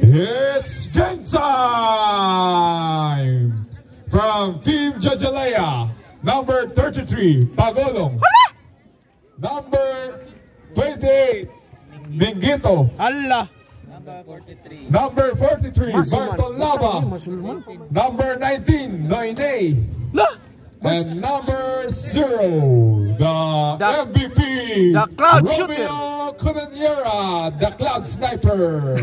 It's game time from Team Jajalaya. Number 33, Pagolong. Number 28, Mingito. Allah. Number 43, Bartolaba. Number 19, Noine. And number 0, the MVP, the Cloud Romeo Cunaniera, the Cloud Sniper.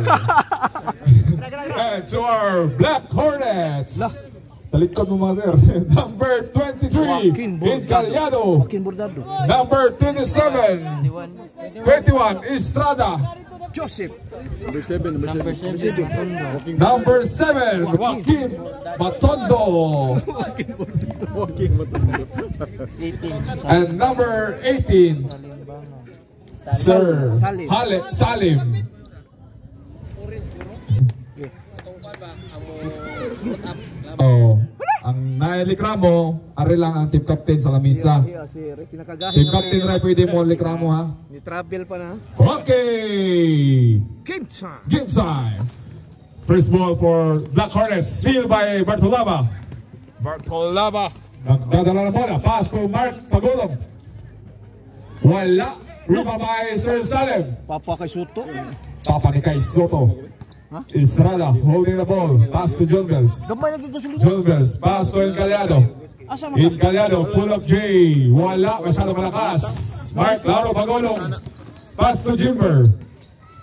And to our Black Hornets, talikod mo mga sir. Number 23, Incaliado. Number 27, 21, Estrada. Joseph. Number 7, Joaquin Matondo. And number 18, Sir Salim. Oh, ang nailikramo, ari lang ang team captain sa lamisa. Team captain rin pwede mo likramo ha. Travel pa na. Okay! Game time! Game time! First ball for Black Hornets, steal by Bartolaba. Nagdadala na bola, pass to Mark Pagolong. Wala. Riba by Sir Salim. Papa kay Soto. Papa ni kay Soto. Estrada holding the ball, pass to John Bells. John Bells, pass to Incaliado. Incaliado, pull up J. Wala, masyado malakas. Mark Lauro Pagolong. Pass to Jimber.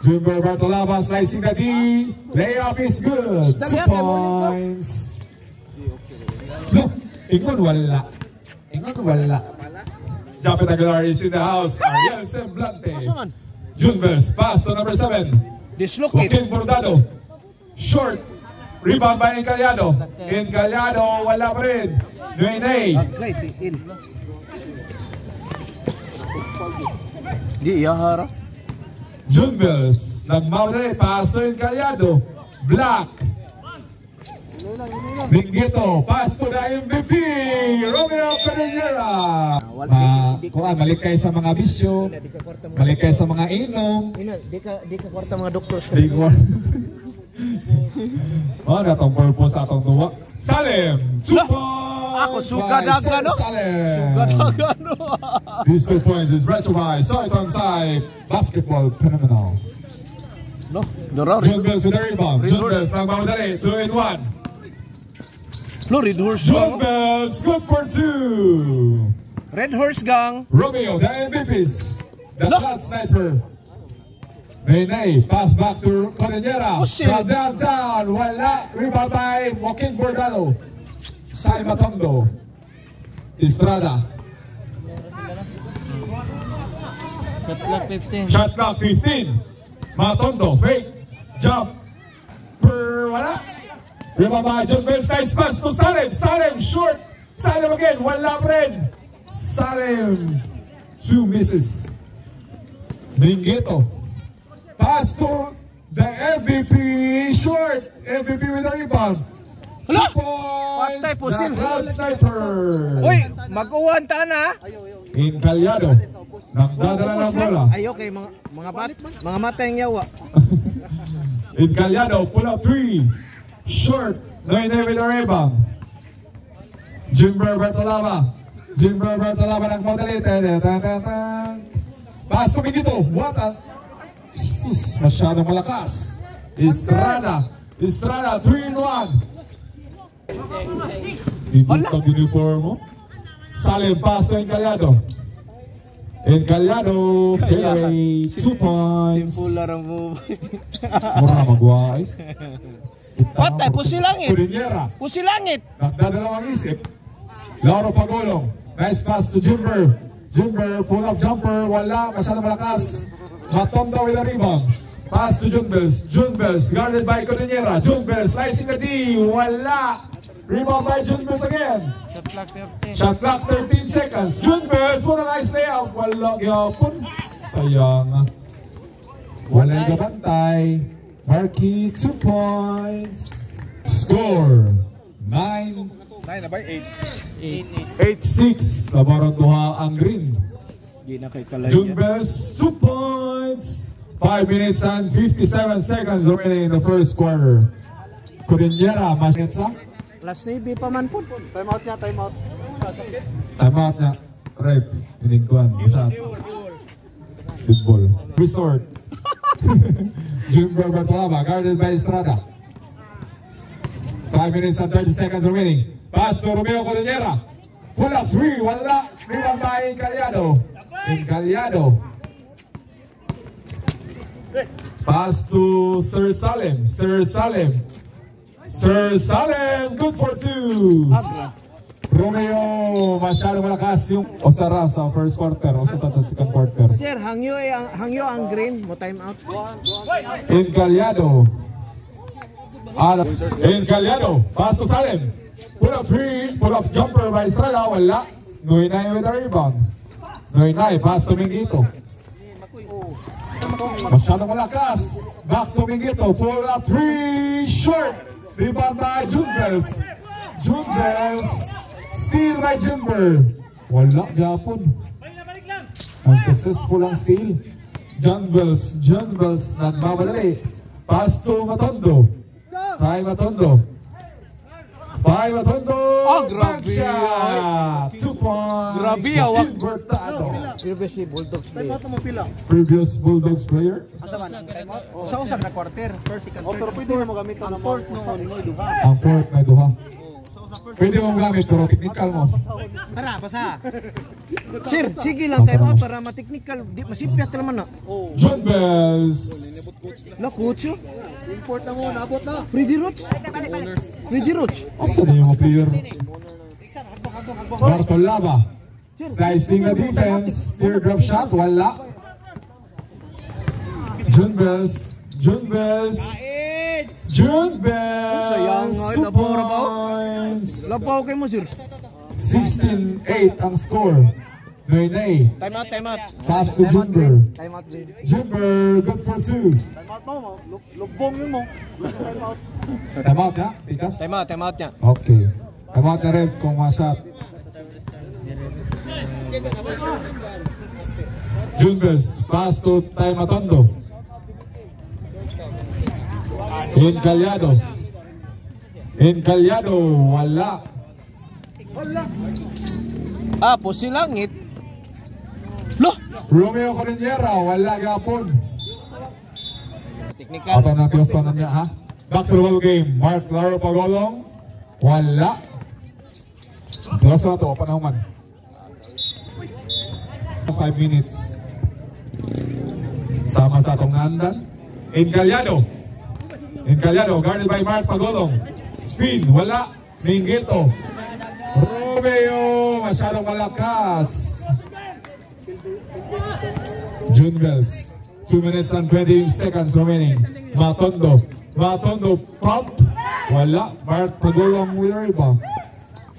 Jimber Bartolaba slicing the D. Layup is good. 2 points. No, Ingon wala. Ingon wala. Japet Aguilar is in the house. Ariel Semblante. Junbers, pass to number 7. Joaquin Bordado. Short. Rebound by Incaliado. Incaliado, wala pa rin. Nuenay. Di Yahara. Junbels. Nagmaulay, pass to Incaliado. Black. Mingito, pass to the MVP, Romeo Cunaniera. Malikay sa mga bisyo, malikay sa mga inom. Di ka kwarta mga doktor. Oh, natong purpose atong tuwa. Salim, 2 points. Ako sugadagan no. Sugadagan no. These 2 points is brought to you by Soitonsai Basketball Phenomenal. No, Dorari. John Bells with the rebound. John Bells nagmamadali, 2-in-1. No, Red Horse John Bells, good for 2. Red Horse gang. Romeo, the MVPs. The Cloud Sniper. Nay, pass back to Cunaniera. From downtown, wala. Rebound by Joaquin Bordado. Sai Matondo. Estrada. Shot clock 15. Matondo, fake. Jump. Wala. Rebound by John Bells. Nice pass to Salim. Salim, short. Salim again, wala rin. Salim. 2 misses. Mingito. Pass to the MVP, short. MVP with a rebound. 2 points. The Cloud Sniper. Uy, mag-uwan ta na. Incaliado. Nagdadala ng bola. Ay, okay, mga mata yung yawa. Incaliado, pull up 3. Short. Noine with a rebound. Jimber Bartolaba. Jimber Bartolaba nagmadali. Pass to Mingito. What a... Masyadong malakas. Estrada. Estrada, 3-in-1. Ibig pag uniform mo. Salim, pass to Incaliado. Incaliado, fairway, 2 points. Simple lang mo. Mura magway. Patay, pusilangit. Cunaniera. Pusilangit. Nagdadalawang isip. Lauro Pagolong. Nice pass to Jimber. Jimber, pull up jumper. Wala, masyadong malakas. Matondo with a rebound. Pass to Junbels. Junbels guarded by Cunaniera. Junbels slicing the D. Wala. Rebound by Junbels again. Shot clock 13 seconds. Junbels, what a nice layup. Wala gyapon. Sayang. Wala gabantay. Marquee 2 points. Score 9. 9 na ba? 8-6. Sa barang duha ang green. Di na kay Kalay. Junbels 2 points 5 minutes and 57 seconds remaining in the first quarter. Cordillera, Masinetsa. Last Navy pa man po. Time out niya, time out. Time out niya. Rep, binigkuhan. Usap. Good ball. Resort. Junior Bertolaba, guarded by Estrada. 5 minutes and 30 seconds remaining. Pass to Romeo Cordillera. Pull up 3, wala. Rebound by Encaliado. Encaliado. Pass to Sir Salem. Sir Salem. Sir Salem, good for 2. Romeo, masyado malakas yung Osara sa first quarter, o sa second quarter. Sir, hangyo ang green mo time out. Encaliado. Encaliado, pass to Salem. Pull up 3, pull up jumper by Estrada, wala. Noinay with a rebound. Noinay, pass to Mingito. Masyado malakas. Back to Mingito, pull up 3, short. Rebound by Junbels. Junbels. Steal by Junber. Wala gapon. Unsuccessful ang steal. Junbels. Junbels nagmamadali. Pass to Matondo. Tay Matondo. Tay Matondo. Oh, grabe. 2 points. Grabe, awak. Bertado. Previous Bulldogs player. Previous Bulldogs player. Sa usap na quarter, first, second, third. Pero pwede mo gamit ang fourth noon, may duha. Ang fourth may duha. Pwede mo gamit pero technical mo. Tara, basa. Sir, sige lang time out para ma-technical. Di masipyat naman na. John Bells. La coach. Import na mo, nabot na. Freddy Roach. Freddy Roach. Asa na yung player? Bartolaba. Slicing the defense. Teardrop shot. Wala. John Bells. John Bells. John Bells. Sayang nga, 2 labaw, labaw. points. Lapaw kay mo, sir. 16-8 ang score. Noinay. Time out, time out. Pass to Junber. Time out, baby. Junber, good for 2. Time out mo, lubong yun mo. Time out. Time out ha? Pikas? Time out niya. Okay. Time out na rin kung ma-shot. Junbers, pass to Tay Matondo. Encaliado. Encaliado, wala. Ah, po si Langit. Loh! Romeo Cordillera, wala gapon. Technical. Ato na tiyosan niya ha. Back to the ball game. Mark Laro Pagolong. Wala. Tiyosan na ito, panahuman. 5 minutes. Sama sa atong nandan. Encaliado. Encaliado, guarded by Mark Pagolong. Spin, wala. Mingito. Romeo, masyadong malakas. Junbels, 2 minutes and 20 seconds remaining. Matondo. Matondo, pump. Wala. Mark Pagolong with a rebound.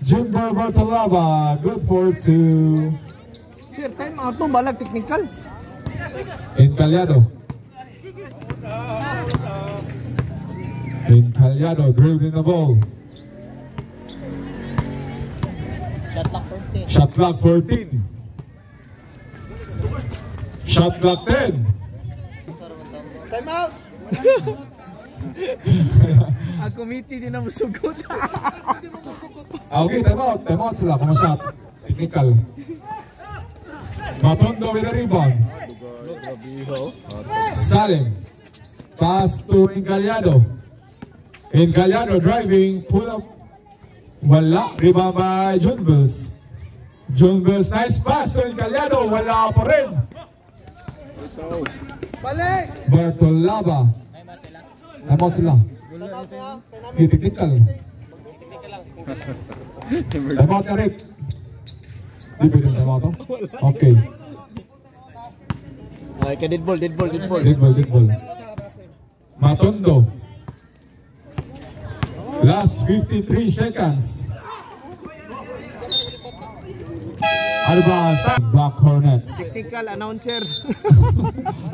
Junber Bartolaba, good for 2. Sir, time out mo, balag technical. Encaliado. Encaliado drilled in the ball. Shot clock 14. Shot clock 10. Time out. Ang committee din na musugot. Okay, time out. Time out sila. Kumashot. Technical. Matondo with a rebound. Salem. Pass to Encaliado. Encaliado driving. Pull up. Wala. Rebound by Junbels. Junbels. Nice pass to Encaliado. Wala pa rin. Balik. Bartolaba. Time out sila. Technical. Time out na rin. Di ba yung time out? Okay. Ay, ka dead ball. Dead ball. Matondo. Last 53 seconds. Advance. Black Hornets. Technical announcer.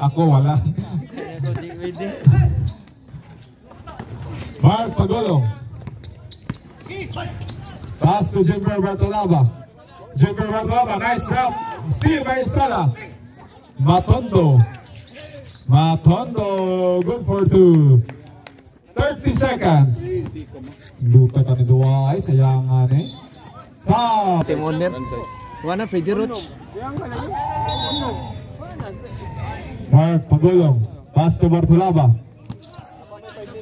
Ako wala. Mark Pagolong. Pass to Junber Bartolaba. Nice drop. Steal by Estrada. Matondo. Matondo, good for 2. 30 seconds. Luta ka ni Duay, sayangan eh. Foul! Team owner. Wana, Freddy Roach. Mark Pagulong, pass to Bartolaba.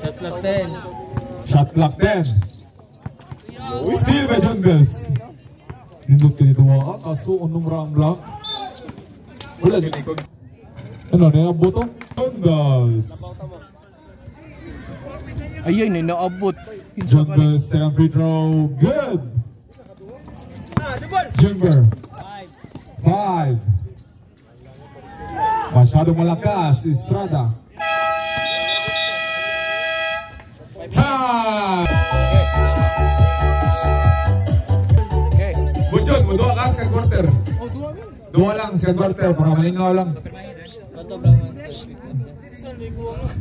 Shot clock 10. Shot clock 10. Steal by John Bells. Nindot ka ni Duay, kaso unong round block. Wala din ikon. Ano, ninabuto? John Bells. Ayun, naabot. John Bells, second free throw, good! Jimber, 5. Masyadong malakas, Estrada. Time! Bujod, dua ka second quarter. Dua lang, second quarter, para malingaw lang.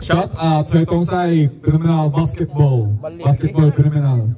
Shout out sa itong say, criminal basketball. Basketball criminal.